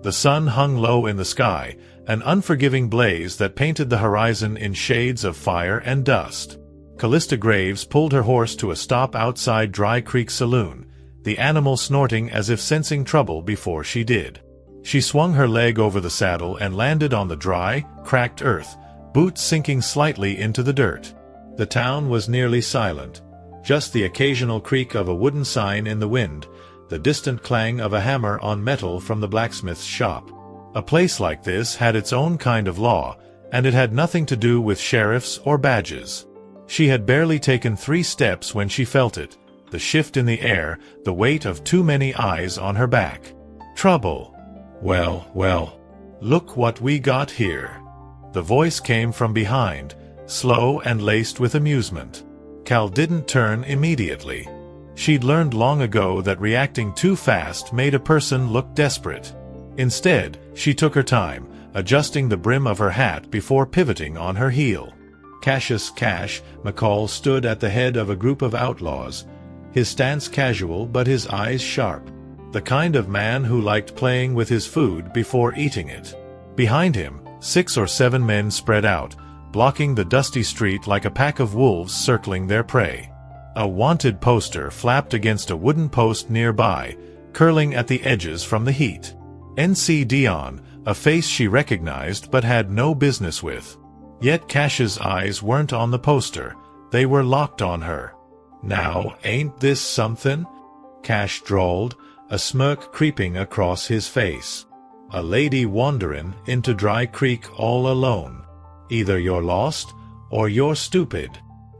The sun hung low in the sky, an unforgiving blaze that painted the horizon in shades of fire and dust. Callista Graves pulled her horse to a stop outside Dry Creek Saloon, the animal snorting as if sensing trouble before she did. She swung her leg over the saddle and landed on the dry, cracked earth, boots sinking slightly into the dirt. The town was nearly silent, just the occasional creak of a wooden sign in the wind, the distant clang of a hammer on metal from the blacksmith's shop. A place like this had its own kind of law, and it had nothing to do with sheriffs or badges. She had barely taken 3 steps when she felt it, the shift in the air, the weight of too many eyes on her back. Trouble. Well, look what we got here. The voice came from behind, slow and laced with amusement. Cal didn't turn immediately. She'd learned long ago that reacting too fast made a person look desperate. Instead, she took her time, adjusting the brim of her hat before pivoting on her heel. Cassius Cash McCall stood at the head of a group of outlaws, his stance casual but his eyes sharp, the kind of man who liked playing with his food before eating it. Behind him, 6 or 7 men spread out, blocking the dusty street like a pack of wolves circling their prey. A wanted poster flapped against a wooden post nearby, curling at the edges from the heat. N.C. Dion, a face she recognized but had no business with. Yet Cash's eyes weren't on the poster, they were locked on her. "Now, ain't this something?" Cash drawled, a smirk creeping across his face. "A lady wanderin' into Dry Creek all alone. Either you're lost, or you're stupid."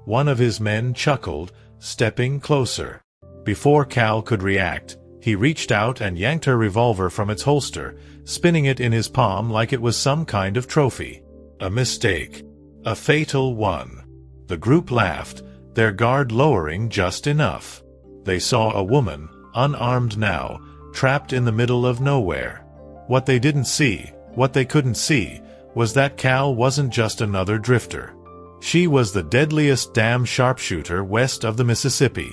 One of his men chuckled, stepping closer. Before Cal could react, he reached out and yanked her revolver from its holster, spinning it in his palm like it was some kind of trophy. A mistake. A fatal one. The group laughed, their guard lowering just enough. They saw a woman, unarmed now, trapped in the middle of nowhere. What they didn't see, what they couldn't see, was that Cal wasn't just another drifter. She was the deadliest damn sharpshooter west of the Mississippi.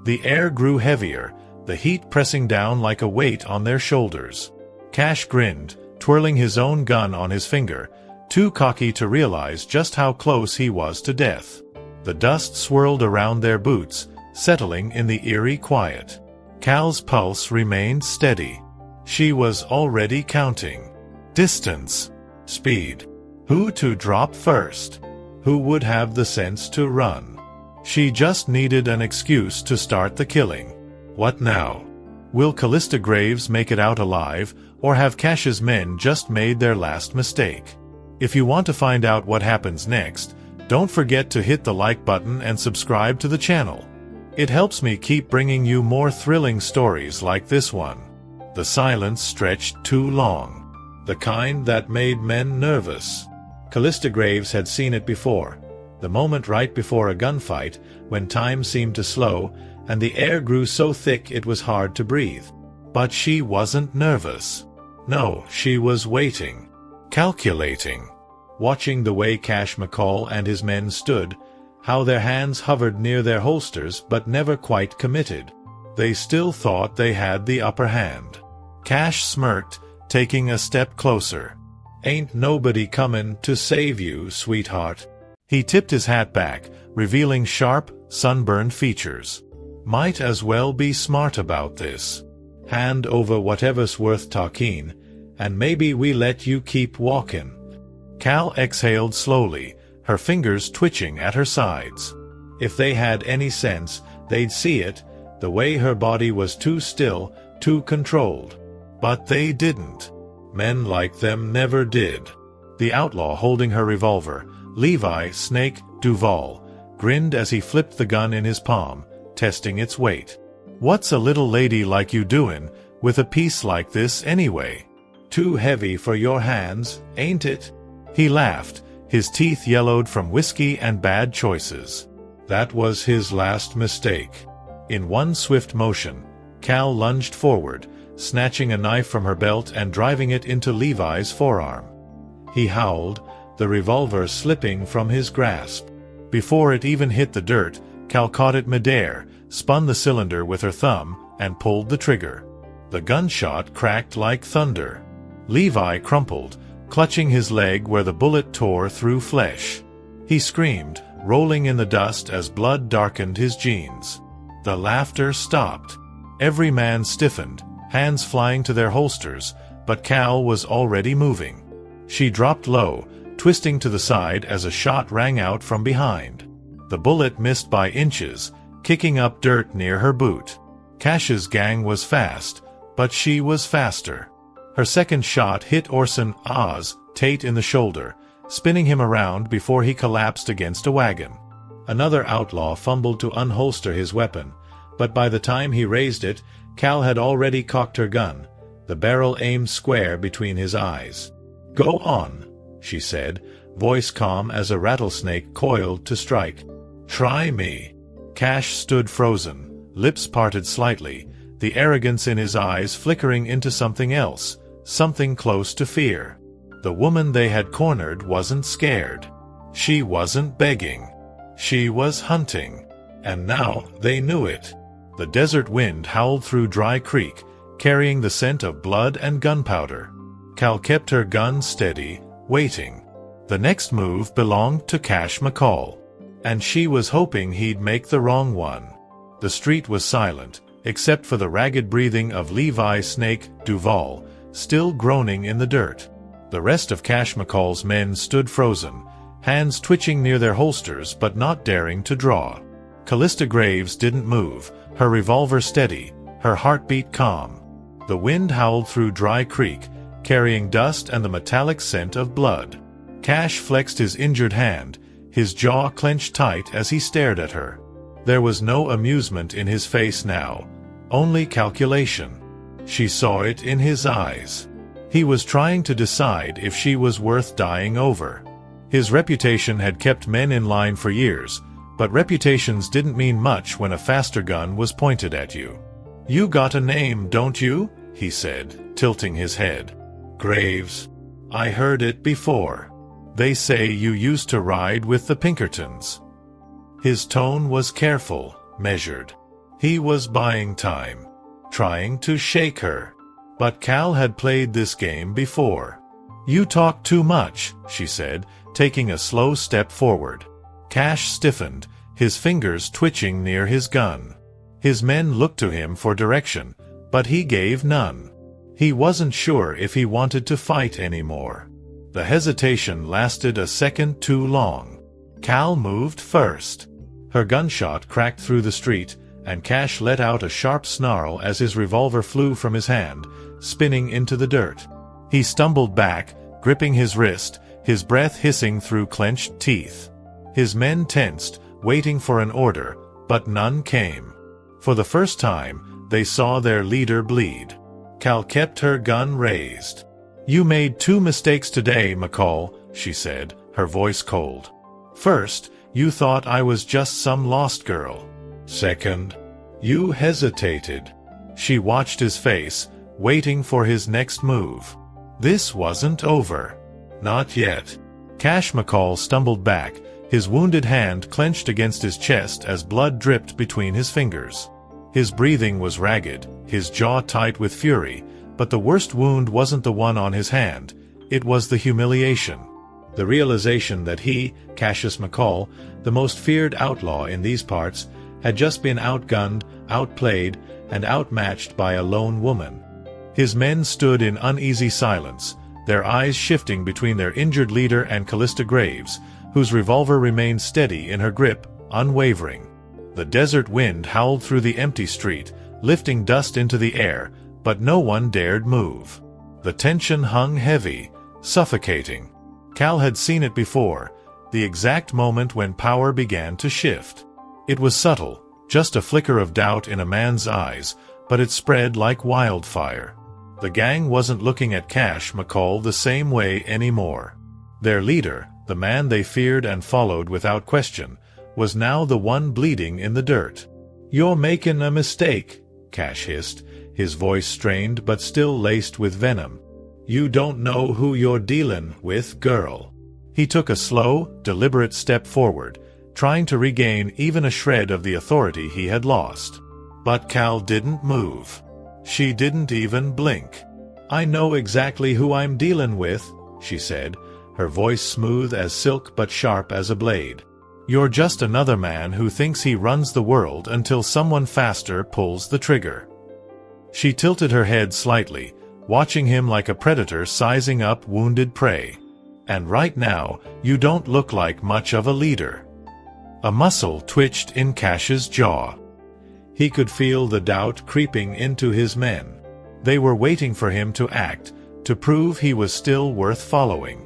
The air grew heavier, the heat pressing down like a weight on their shoulders. Cash grinned, twirling his own gun on his finger, too cocky to realize just how close he was to death. The dust swirled around their boots, settling in the eerie quiet. Cal's pulse remained steady. She was already counting. Distance. Speed. Who to drop first? Who would have the sense to run? She just needed an excuse to start the killing. What now? Will Callista Graves make it out alive, or have Cash's men just made their last mistake? If you want to find out what happens next, don't forget to hit the like button and subscribe to the channel. It helps me keep bringing you more thrilling stories like this one. The silence stretched too long. The kind that made men nervous. Callista Graves had seen it before. The moment right before a gunfight, when time seemed to slow, and the air grew so thick it was hard to breathe. But she wasn't nervous. No, she was waiting. Calculating. Watching the way Cash McCall and his men stood, how their hands hovered near their holsters but never quite committed. They still thought they had the upper hand. Cash smirked, taking a step closer. "Ain't nobody comin' to save you, sweetheart." He tipped his hat back, revealing sharp, sunburned features. "Might as well be smart about this. Hand over whatever's worth talking, and maybe we let you keep walkin'." Cal exhaled slowly, her fingers twitching at her sides. If they had any sense, they'd see it, the way her body was too still, too controlled. But they didn't. Men like them never did. The outlaw holding her revolver, Levi "Snake" Duval, grinned as he flipped the gun in his palm, testing its weight. "What's a little lady like you doin' with a piece like this anyway? Too heavy for your hands, ain't it?" He laughed, his teeth yellowed from whiskey and bad choices. That was his last mistake. In one swift motion, Cal lunged forward, snatching a knife from her belt and driving it into Levi's forearm. He howled, the revolver slipping from his grasp. Before it even hit the dirt, Cal caught it midair, spun the cylinder with her thumb, and pulled the trigger. The gunshot cracked like thunder. Levi crumpled, clutching his leg where the bullet tore through flesh. He screamed, rolling in the dust as blood darkened his jeans. The laughter stopped. Every man stiffened, hands flying to their holsters, but Cal was already moving. She dropped low, twisting to the side as a shot rang out from behind. The bullet missed by inches, kicking up dirt near her boot. Cash's gang was fast, but she was faster. Her second shot hit Orson Oz Tate in the shoulder, spinning him around before he collapsed against a wagon. Another outlaw fumbled to unholster his weapon, but by the time he raised it, Cal had already cocked her gun, the barrel aimed square between his eyes. "Go on," she said, voice calm as a rattlesnake coiled to strike. "Try me." Cash stood frozen, lips parted slightly, the arrogance in his eyes flickering into something else, something close to fear. The woman they had cornered wasn't scared. She wasn't begging. She was hunting. And now they knew it. The desert wind howled through Dry Creek, carrying the scent of blood and gunpowder. Cal kept her gun steady, waiting. The next move belonged to Cash McCall, and she was hoping he'd make the wrong one. The street was silent, except for the ragged breathing of Levi Snake Duval, still groaning in the dirt. The rest of Cash McCall's men stood frozen, hands twitching near their holsters but not daring to draw. Callista Graves didn't move, her revolver steady, her heartbeat calm. The wind howled through Dry Creek, carrying dust and the metallic scent of blood. Cash flexed his injured hand, his jaw clenched tight as he stared at her. There was no amusement in his face now, only calculation. She saw it in his eyes. He was trying to decide if she was worth dying over. His reputation had kept men in line for years, but reputations didn't mean much when a faster gun was pointed at you. "You got a name, don't you?" he said, tilting his head. "Graves. I heard it before. They say you used to ride with the Pinkertons." His tone was careful, measured. He was buying time, trying to shake her. But Cal had played this game before. "You talk too much," she said, taking a slow step forward. Cash stiffened, his fingers twitching near his gun. His men looked to him for direction, but he gave none. He wasn't sure if he wanted to fight anymore. The hesitation lasted a second too long. Cal moved first. Her gunshot cracked through the street, and Cash let out a sharp snarl as his revolver flew from his hand, spinning into the dirt. He stumbled back, gripping his wrist, his breath hissing through clenched teeth. His men tensed, waiting for an order, but none came. For the first time, they saw their leader bleed. Cal kept her gun raised. "You made two mistakes today, McCall," she said, her voice cold. "First, you thought I was just some lost girl. Second, you hesitated." She watched his face, waiting for his next move. This wasn't over. Not yet. Cash McCall stumbled back, his wounded hand clenched against his chest as blood dripped between his fingers. His breathing was ragged, his jaw tight with fury, but the worst wound wasn't the one on his hand, it was the humiliation. The realization that he, Cassius McCall, the most feared outlaw in these parts, had just been outgunned, outplayed, and outmatched by a lone woman. His men stood in uneasy silence, their eyes shifting between their injured leader and Callista Graves, whose revolver remained steady in her grip, unwavering. The desert wind howled through the empty street, lifting dust into the air, but no one dared move. The tension hung heavy, suffocating. Cal had seen it before, the exact moment when power began to shift. It was subtle, just a flicker of doubt in a man's eyes, but it spread like wildfire. The gang wasn't looking at Cash McCall the same way anymore. Their leader, the man they feared and followed without question, was now the one bleeding in the dirt. "You're making a mistake," Cash hissed, his voice strained but still laced with venom. "You don't know who you're dealing with, girl." He took a slow, deliberate step forward, trying to regain even a shred of the authority he had lost. But Cal didn't move. She didn't even blink. I know exactly who I'm dealin' with, she said, her voice smooth as silk but sharp as a blade. You're just another man who thinks he runs the world until someone faster pulls the trigger. She tilted her head slightly, watching him like a predator sizing up wounded prey. And right now, you don't look like much of a leader. A muscle twitched in Cash's jaw. He could feel the doubt creeping into his men. They were waiting for him to act, to prove he was still worth following.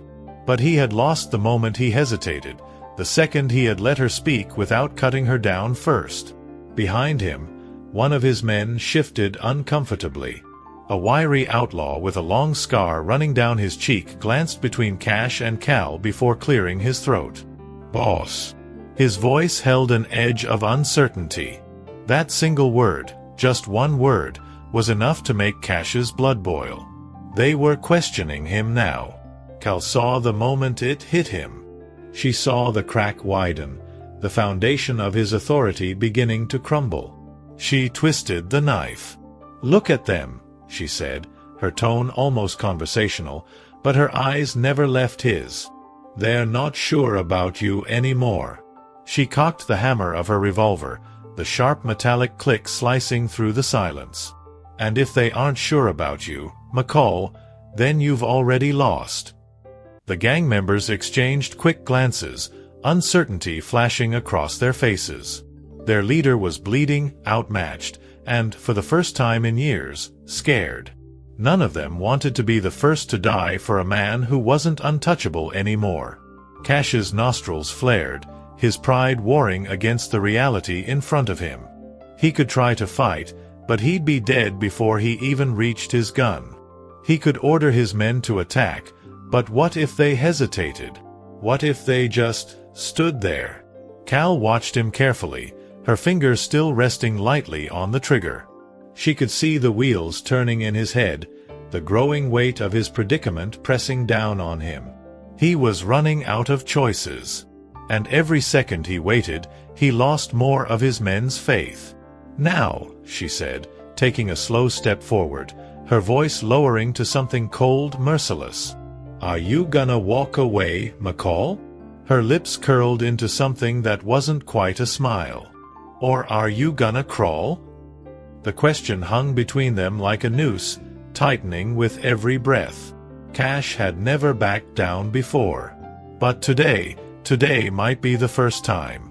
But he had lost the moment he hesitated, the second he had let her speak without cutting her down first. Behind him, one of his men shifted uncomfortably. A wiry outlaw with a long scar running down his cheek glanced between Cash and Cal before clearing his throat. "Boss." His voice held an edge of uncertainty. That single word, just one word, was enough to make Cash's blood boil. They were questioning him now. Cal saw the moment it hit him. She saw the crack widen, the foundation of his authority beginning to crumble. She twisted the knife. "Look at them," she said, her tone almost conversational, but her eyes never left his. "They're not sure about you anymore." She cocked the hammer of her revolver, the sharp metallic click slicing through the silence. "And if they aren't sure about you, McCall, then you've already lost." The gang members exchanged quick glances, uncertainty flashing across their faces. Their leader was bleeding, outmatched, and, for the first time in years, scared. None of them wanted to be the first to die for a man who wasn't untouchable anymore. Cash's nostrils flared, his pride warring against the reality in front of him. He could try to fight, but he'd be dead before he even reached his gun. He could order his men to attack, but what if they hesitated? What if they just stood there? Cal watched him carefully, her fingers still resting lightly on the trigger. She could see the wheels turning in his head, the growing weight of his predicament pressing down on him. He was running out of choices. And every second he waited, he lost more of his men's faith. "Now," she said, taking a slow step forward, her voice lowering to something cold, merciless. "Are you gonna walk away, McCall?" Her lips curled into something that wasn't quite a smile. "Or are you gonna crawl?" The question hung between them like a noose, tightening with every breath. Cash had never backed down before. But today might be the first time.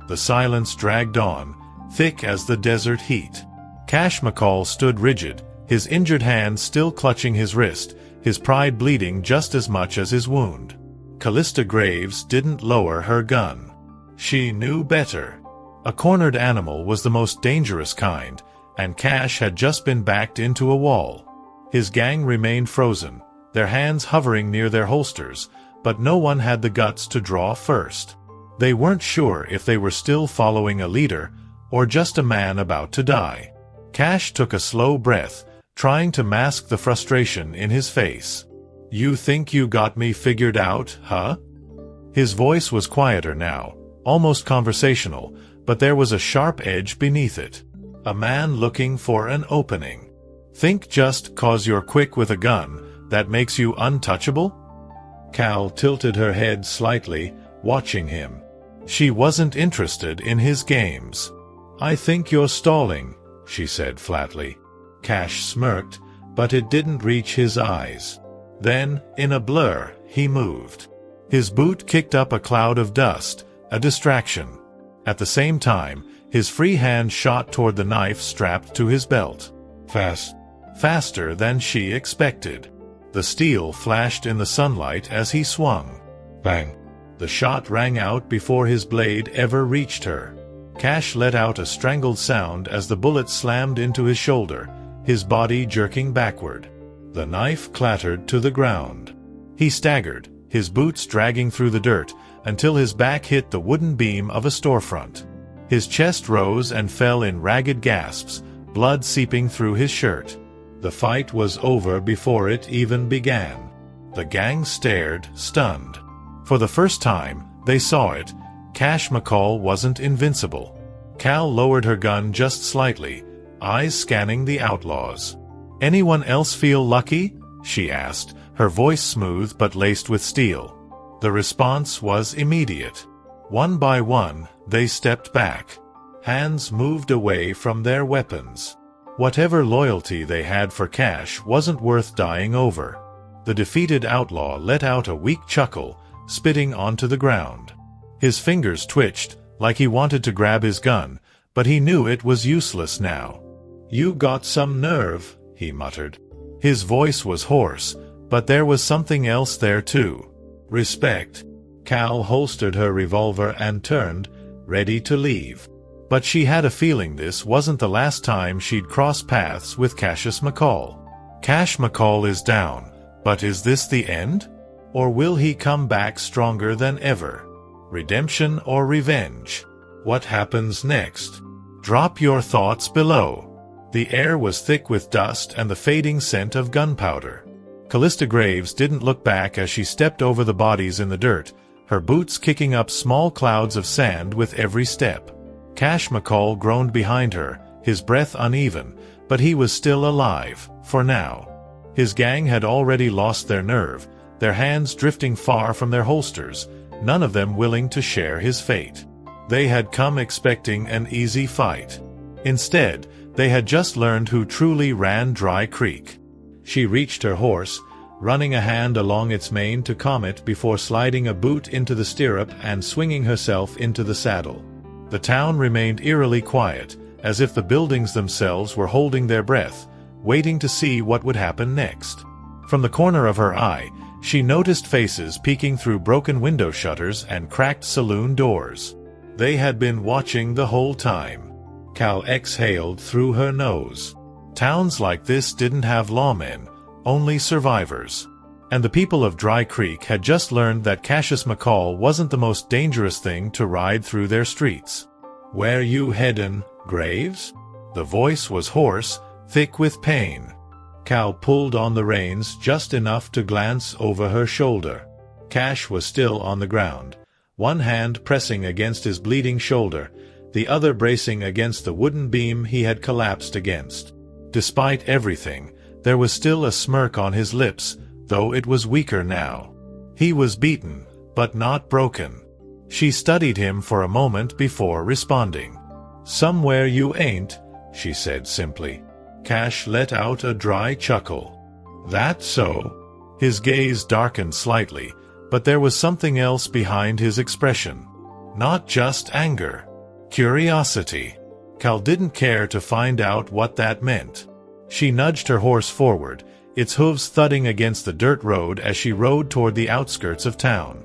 The silence dragged on, thick as the desert heat. Cash McCall stood rigid, his injured hand still clutching his wrist, his pride bleeding just as much as his wound. Callista Graves didn't lower her gun. She knew better. A cornered animal was the most dangerous kind, and Cash had just been backed into a wall. His gang remained frozen, their hands hovering near their holsters, but no one had the guts to draw first. They weren't sure if they were still following a leader, or just a man about to die. Cash took a slow breath, trying to mask the frustration in his face. "You think you got me figured out, huh?" His voice was quieter now, almost conversational, but there was a sharp edge beneath it. A man looking for an opening. "Think just 'cause you're quick with a gun, that makes you untouchable?" Cal tilted her head slightly, watching him. She wasn't interested in his games. "I think you're stalling," she said flatly. Cash smirked, but it didn't reach his eyes. Then, in a blur, he moved. His boot kicked up a cloud of dust, a distraction. At the same time, his free hand shot toward the knife strapped to his belt. Faster than she expected. The steel flashed in the sunlight as he swung. Bang! The shot rang out before his blade ever reached her. Cash let out a strangled sound as the bullet slammed into his shoulder, his body jerking backward. The knife clattered to the ground. He staggered, his boots dragging through the dirt, until his back hit the wooden beam of a storefront. His chest rose and fell in ragged gasps, blood seeping through his shirt. The fight was over before it even began. The gang stared, stunned. For the first time, they saw it. Cash McCall wasn't invincible. Cal lowered her gun just slightly, eyes scanning the outlaws. "Anyone else feel lucky?" she asked, her voice smooth but laced with steel. The response was immediate. One by one, they stepped back. Hands moved away from their weapons. Whatever loyalty they had for Cash wasn't worth dying over. The defeated outlaw let out a weak chuckle, spitting onto the ground. His fingers twitched, like he wanted to grab his gun, but he knew it was useless now. "You got some nerve," he muttered. His voice was hoarse, but there was something else there too. Respect. Cal holstered her revolver and turned, ready to leave. But she had a feeling this wasn't the last time she'd cross paths with Cassius McCall. Cash McCall is down, but is this the end? Or will he come back stronger than ever? Redemption or revenge? What happens next? Drop your thoughts below. The air was thick with dust and the fading scent of gunpowder. Callista Graves didn't look back as she stepped over the bodies in the dirt, her boots kicking up small clouds of sand with every step. Cash McCall groaned behind her, his breath uneven, but he was still alive, for now. His gang had already lost their nerve, their hands drifting far from their holsters, none of them willing to share his fate. They had come expecting an easy fight. Instead, they had just learned who truly ran Dry Creek. She reached her horse, running a hand along its mane to calm it before sliding a boot into the stirrup and swinging herself into the saddle. The town remained eerily quiet, as if the buildings themselves were holding their breath, waiting to see what would happen next. From the corner of her eye, she noticed faces peeking through broken window shutters and cracked saloon doors. They had been watching the whole time. Cal exhaled through her nose. Towns like this didn't have lawmen, only survivors. And the people of Dry Creek had just learned that Cassius McCall wasn't the most dangerous thing to ride through their streets. "Where you headin', Graves?" The voice was hoarse, thick with pain. Cal pulled on the reins just enough to glance over her shoulder. Cash was still on the ground, one hand pressing against his bleeding shoulder, the other bracing against the wooden beam he had collapsed against. Despite everything, there was still a smirk on his lips, though it was weaker now. He was beaten, but not broken. She studied him for a moment before responding. "Somewhere you ain't," she said simply. Cash let out a dry chuckle. "That so?" His gaze darkened slightly, but there was something else behind his expression. Not just anger. Curiosity. Cal didn't care to find out what that meant. She nudged her horse forward, its hooves thudding against the dirt road as she rode toward the outskirts of town.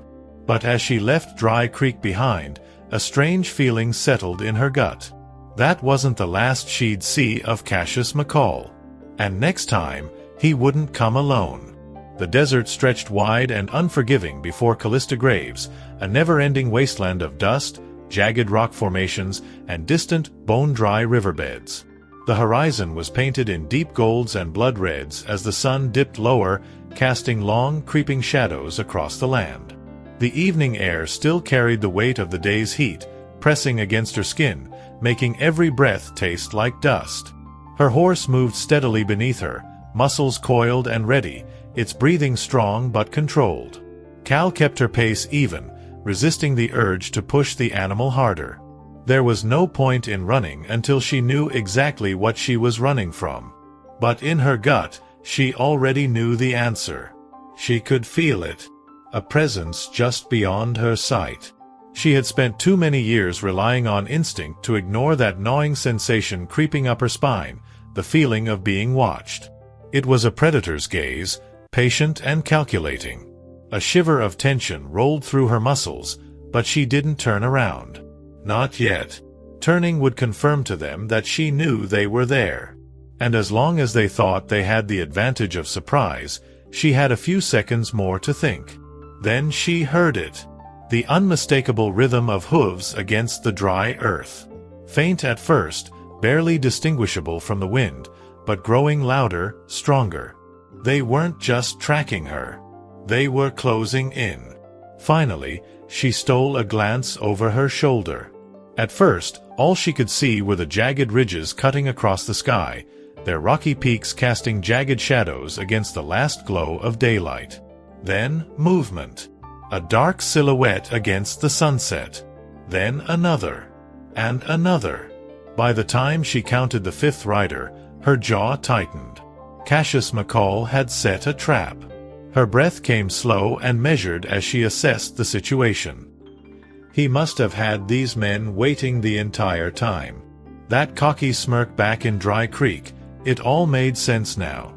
But as she left Dry Creek behind, a strange feeling settled in her gut. That wasn't the last she'd see of Cassius McCall. And next time, he wouldn't come alone. The desert stretched wide and unforgiving before Callista Graves, a never-ending wasteland of dust, jagged rock formations, and distant, bone-dry riverbeds. The horizon was painted in deep golds and blood reds as the sun dipped lower, casting long, creeping shadows across the land. The evening air still carried the weight of the day's heat, pressing against her skin, making every breath taste like dust. Her horse moved steadily beneath her, muscles coiled and ready, its breathing strong but controlled. Cal kept her pace even, resisting the urge to push the animal harder. There was no point in running until she knew exactly what she was running from. But in her gut, she already knew the answer. She could feel it. A presence just beyond her sight. She had spent too many years relying on instinct to ignore that gnawing sensation creeping up her spine, the feeling of being watched. It was a predator's gaze, patient and calculating. A shiver of tension rolled through her muscles, but she didn't turn around. Not yet. Turning would confirm to them that she knew they were there. And as long as they thought they had the advantage of surprise, she had a few seconds more to think. Then she heard it. The unmistakable rhythm of hooves against the dry earth. Faint at first, barely distinguishable from the wind, but growing louder, stronger. They weren't just tracking her. They were closing in. Finally, she stole a glance over her shoulder. At first, all she could see were the jagged ridges cutting across the sky, their rocky peaks casting jagged shadows against the last glow of daylight. Then movement. A dark silhouette against the sunset. Then another. And another. By the time she counted the fifth rider, her jaw tightened. Cassius McCall had set a trap. Her breath came slow and measured as she assessed the situation. He must have had these men waiting the entire time. That cocky smirk back in Dry Creek, it all made sense now.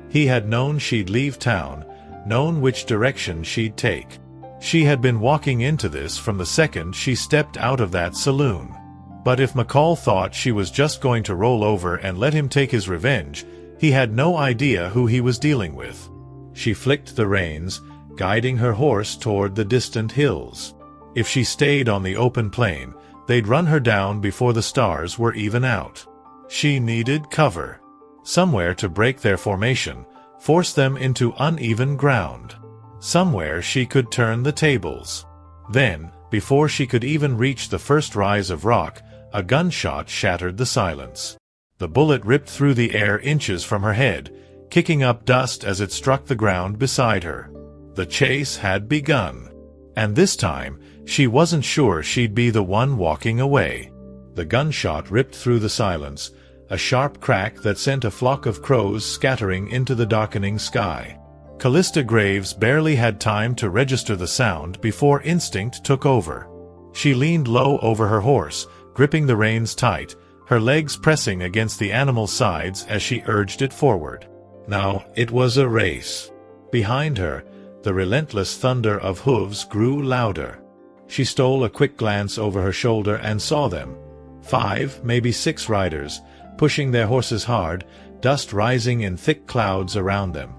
He had known she'd leave town, known which direction she'd take. She had been walking into this from the second she stepped out of that saloon. But if McCall thought she was just going to roll over and let him take his revenge, he had no idea who he was dealing with. She flicked the reins, guiding her horse toward the distant hills. If she stayed on the open plain, they'd run her down before the stars were even out. She needed cover. Somewhere to break their formation, force them into uneven ground. Somewhere she could turn the tables. Then, before she could even reach the first rise of rock, a gunshot shattered the silence. The bullet ripped through the air inches from her head, kicking up dust as it struck the ground beside her. The chase had begun. And this time, she wasn't sure she'd be the one walking away. The gunshot ripped through the silence, a sharp crack that sent a flock of crows scattering into the darkening sky. Callista Graves barely had time to register the sound before instinct took over. She leaned low over her horse, gripping the reins tight, her legs pressing against the animal's sides as she urged it forward. Now, it was a race. Behind her, the relentless thunder of hooves grew louder. She stole a quick glance over her shoulder and saw them. 5, maybe 6 riders, pushing their horses hard, dust rising in thick clouds around them.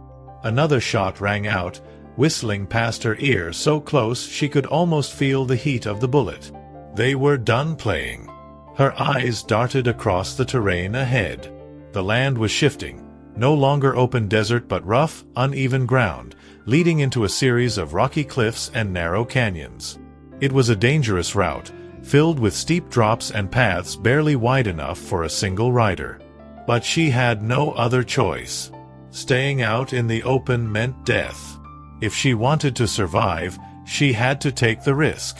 Another shot rang out, whistling past her ear so close she could almost feel the heat of the bullet. They were done playing. Her eyes darted across the terrain ahead. The land was shifting, no longer open desert but rough, uneven ground, leading into a series of rocky cliffs and narrow canyons. It was a dangerous route, filled with steep drops and paths barely wide enough for a single rider. But she had no other choice. Staying out in the open meant death. If she wanted to survive, she had to take the risk.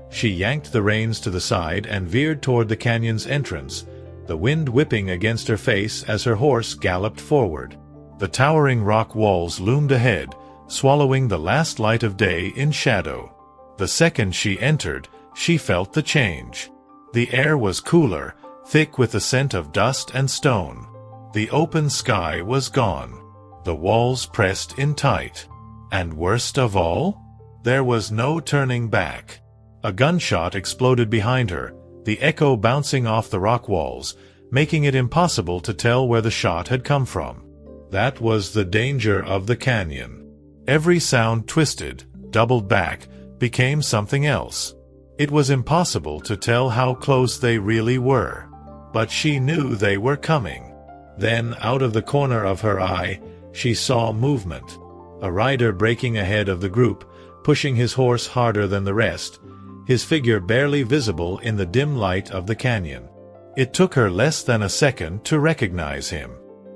She yanked the reins to the side and veered toward the canyon's entrance, the wind whipping against her face as her horse galloped forward. The towering rock walls loomed ahead, swallowing the last light of day in shadow. The second she entered, she felt the change. The air was cooler, thick with the scent of dust and stone. The open sky was gone. The walls pressed in tight. And worst of all, there was no turning back. A gunshot exploded behind her, the echo bouncing off the rock walls, making it impossible to tell where the shot had come from. That was the danger of the canyon. Every sound twisted, doubled back, became something else. It was impossible to tell how close they really were. But she knew they were coming. Then, out of the corner of her eye, she saw movement. A rider breaking ahead of the group, pushing his horse harder than the rest, his figure barely visible in the dim light of the canyon. It took her less than a second to recognize him.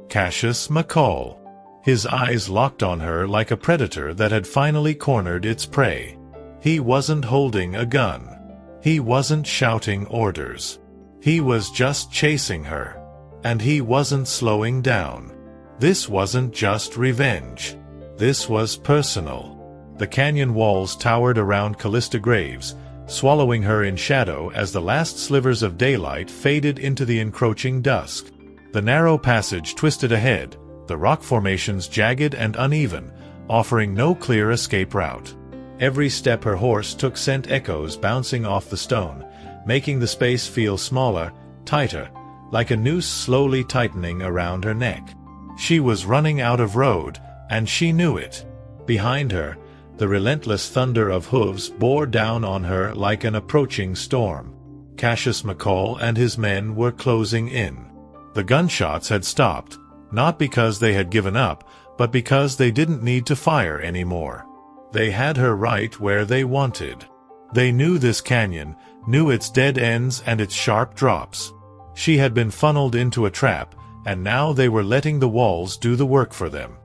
Cassius McCall. His eyes locked on her like a predator that had finally cornered its prey. He wasn't holding a gun. He wasn't shouting orders. He was just chasing her. And he wasn't slowing down. This wasn't just revenge. This was personal. The canyon walls towered around Callista Graves, swallowing her in shadow as the last slivers of daylight faded into the encroaching dusk. The narrow passage twisted ahead, the rock formations jagged and uneven, offering no clear escape route. Every step her horse took sent echoes bouncing off the stone, making the space feel smaller, tighter, like a noose slowly tightening around her neck. She was running out of road, and she knew it. Behind her, the relentless thunder of hooves bore down on her like an approaching storm. Cassius McCall and his men were closing in. The gunshots had stopped, not because they had given up, but because they didn't need to fire anymore. They had her right where they wanted. They knew this canyon, knew its dead ends and its sharp drops. She had been funneled into a trap, and now they were letting the walls do the work for them.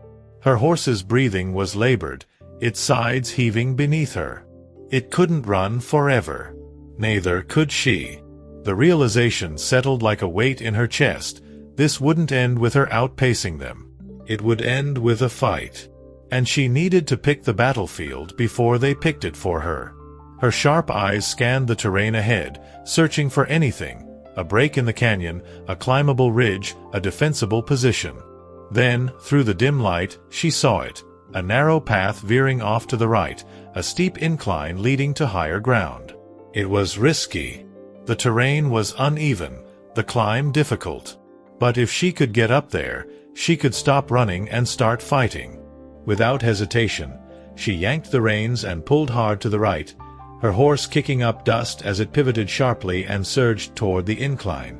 Her horse's breathing was labored, its sides heaving beneath her. It couldn't run forever. Neither could she. The realization settled like a weight in her chest. This wouldn't end with her outpacing them. It would end with a fight. And she needed to pick the battlefield before they picked it for her. Her sharp eyes scanned the terrain ahead, searching for anything: a break in the canyon, a climbable ridge, a defensible position. Then, through the dim light, she saw it: a narrow path veering off to the right, a steep incline leading to higher ground. It was risky. The terrain was uneven, the climb difficult. But if she could get up there, she could stop running and start fighting. Without hesitation, she yanked the reins and pulled hard to the right, her horse kicking up dust as it pivoted sharply and surged toward the incline.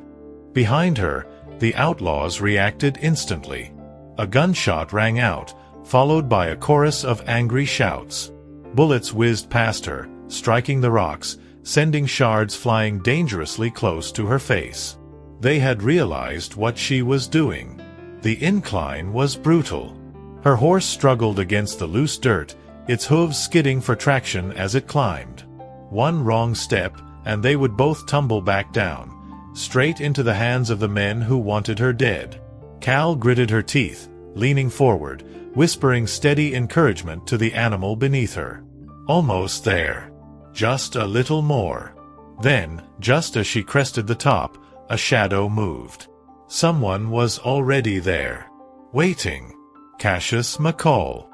Behind her, the outlaws reacted instantly. A gunshot rang out, followed by a chorus of angry shouts. Bullets whizzed past her, striking the rocks, sending shards flying dangerously close to her face. They had realized what she was doing. The incline was brutal. Her horse struggled against the loose dirt, its hooves skidding for traction as it climbed. One wrong step, and they would both tumble back down, straight into the hands of the men who wanted her dead. Cal gritted her teeth, leaning forward, whispering steady encouragement to the animal beneath her. Almost there. Just a little more. Then, just as she crested the top, a shadow moved. Someone was already there. Waiting. Cassius McCall.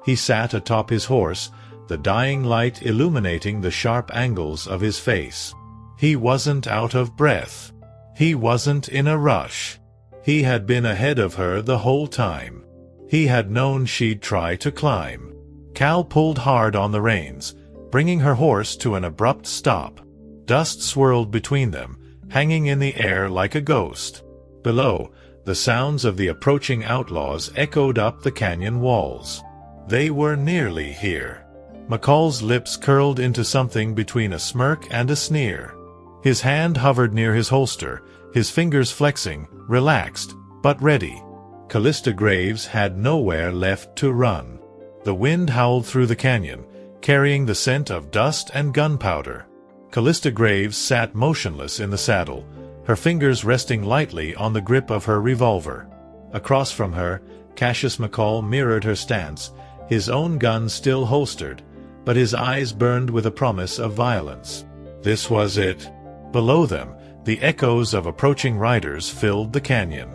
He sat atop his horse, the dying light illuminating the sharp angles of his face. He wasn't out of breath. He wasn't in a rush. He had been ahead of her the whole time. He had known she'd try to climb. Cal pulled hard on the reins, bringing her horse to an abrupt stop. Dust swirled between them, hanging in the air like a ghost. Below, the sounds of the approaching outlaws echoed up the canyon walls. They were nearly here. McCall's lips curled into something between a smirk and a sneer. His hand hovered near his holster, his fingers flexing, relaxed, but ready. Callista Graves had nowhere left to run. The wind howled through the canyon, carrying the scent of dust and gunpowder. Callista Graves sat motionless in the saddle, her fingers resting lightly on the grip of her revolver. Across from her, Cassius McCall mirrored her stance, his own gun still holstered, but his eyes burned with a promise of violence. This was it. Below them, the echoes of approaching riders filled the canyon.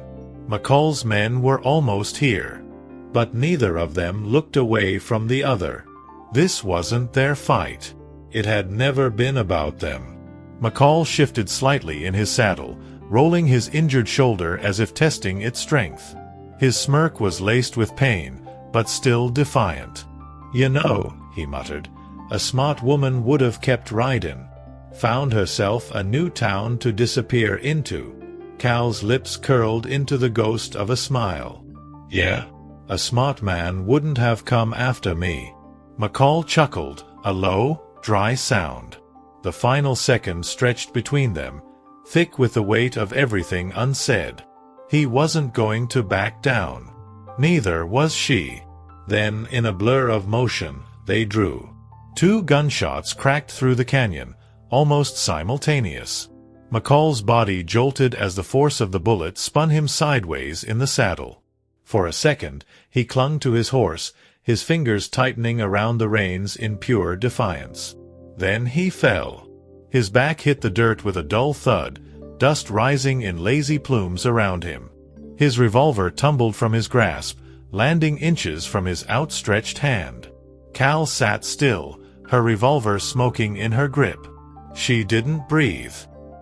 McCall's men were almost here. But neither of them looked away from the other. This wasn't their fight. It had never been about them. McCall shifted slightly in his saddle, rolling his injured shoulder as if testing its strength. His smirk was laced with pain, but still defiant. "You know," he muttered, "a smart woman would have kept riding. Found herself a new town to disappear into." Cal's lips curled into the ghost of a smile. "Yeah? A smart man wouldn't have come after me." McCall chuckled, a low, dry sound. The final second stretched between them, thick with the weight of everything unsaid. He wasn't going to back down. Neither was she. Then, in a blur of motion, they drew. Two gunshots cracked through the canyon, almost simultaneous. McCall's body jolted as the force of the bullet spun him sideways in the saddle. For a second, he clung to his horse, his fingers tightening around the reins in pure defiance. Then he fell. His back hit the dirt with a dull thud, dust rising in lazy plumes around him. His revolver tumbled from his grasp, landing inches from his outstretched hand. Cal sat still, her revolver smoking in her grip. She didn't breathe.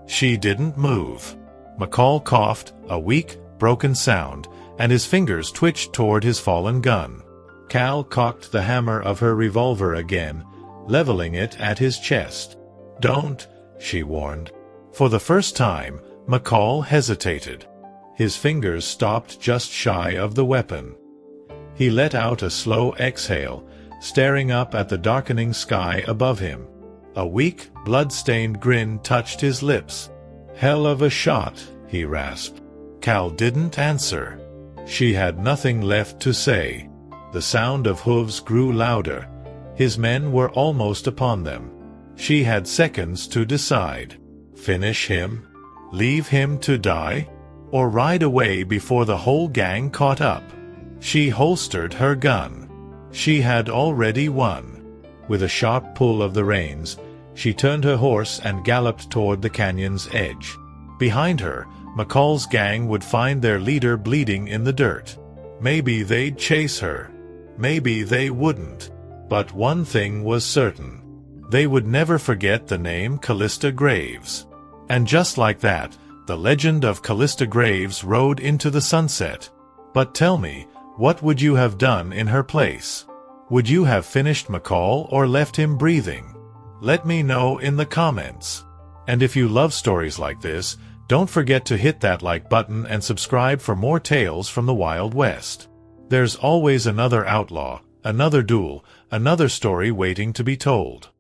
She didn't move. McCall coughed, a weak, broken sound, and his fingers twitched toward his fallen gun. Cal cocked the hammer of her revolver again, leveling it at his chest. "Don't," she warned. For the first time, McCall hesitated. His fingers stopped just shy of the weapon. He let out a slow exhale, staring up at the darkening sky above him. A weak, blood-stained grin touched his lips. "Hell of a shot," he rasped. Cal didn't answer. She had nothing left to say. The sound of hooves grew louder. His men were almost upon them. She had seconds to decide. Finish him? Leave him to die? Or ride away before the whole gang caught up? She holstered her gun. She had already won. With a sharp pull of the reins, she turned her horse and galloped toward the canyon's edge. Behind her, McCall's gang would find their leader bleeding in the dirt. Maybe they'd chase her. Maybe they wouldn't. But one thing was certain. They would never forget the name Callista Graves. And just like that, the legend of Callista Graves rode into the sunset. But tell me, what would you have done in her place? Would you have finished McCall or left him breathing? Let me know in the comments. And if you love stories like this, don't forget to hit that like button and subscribe for more tales from the Wild West. There's always another outlaw, another duel, another story waiting to be told.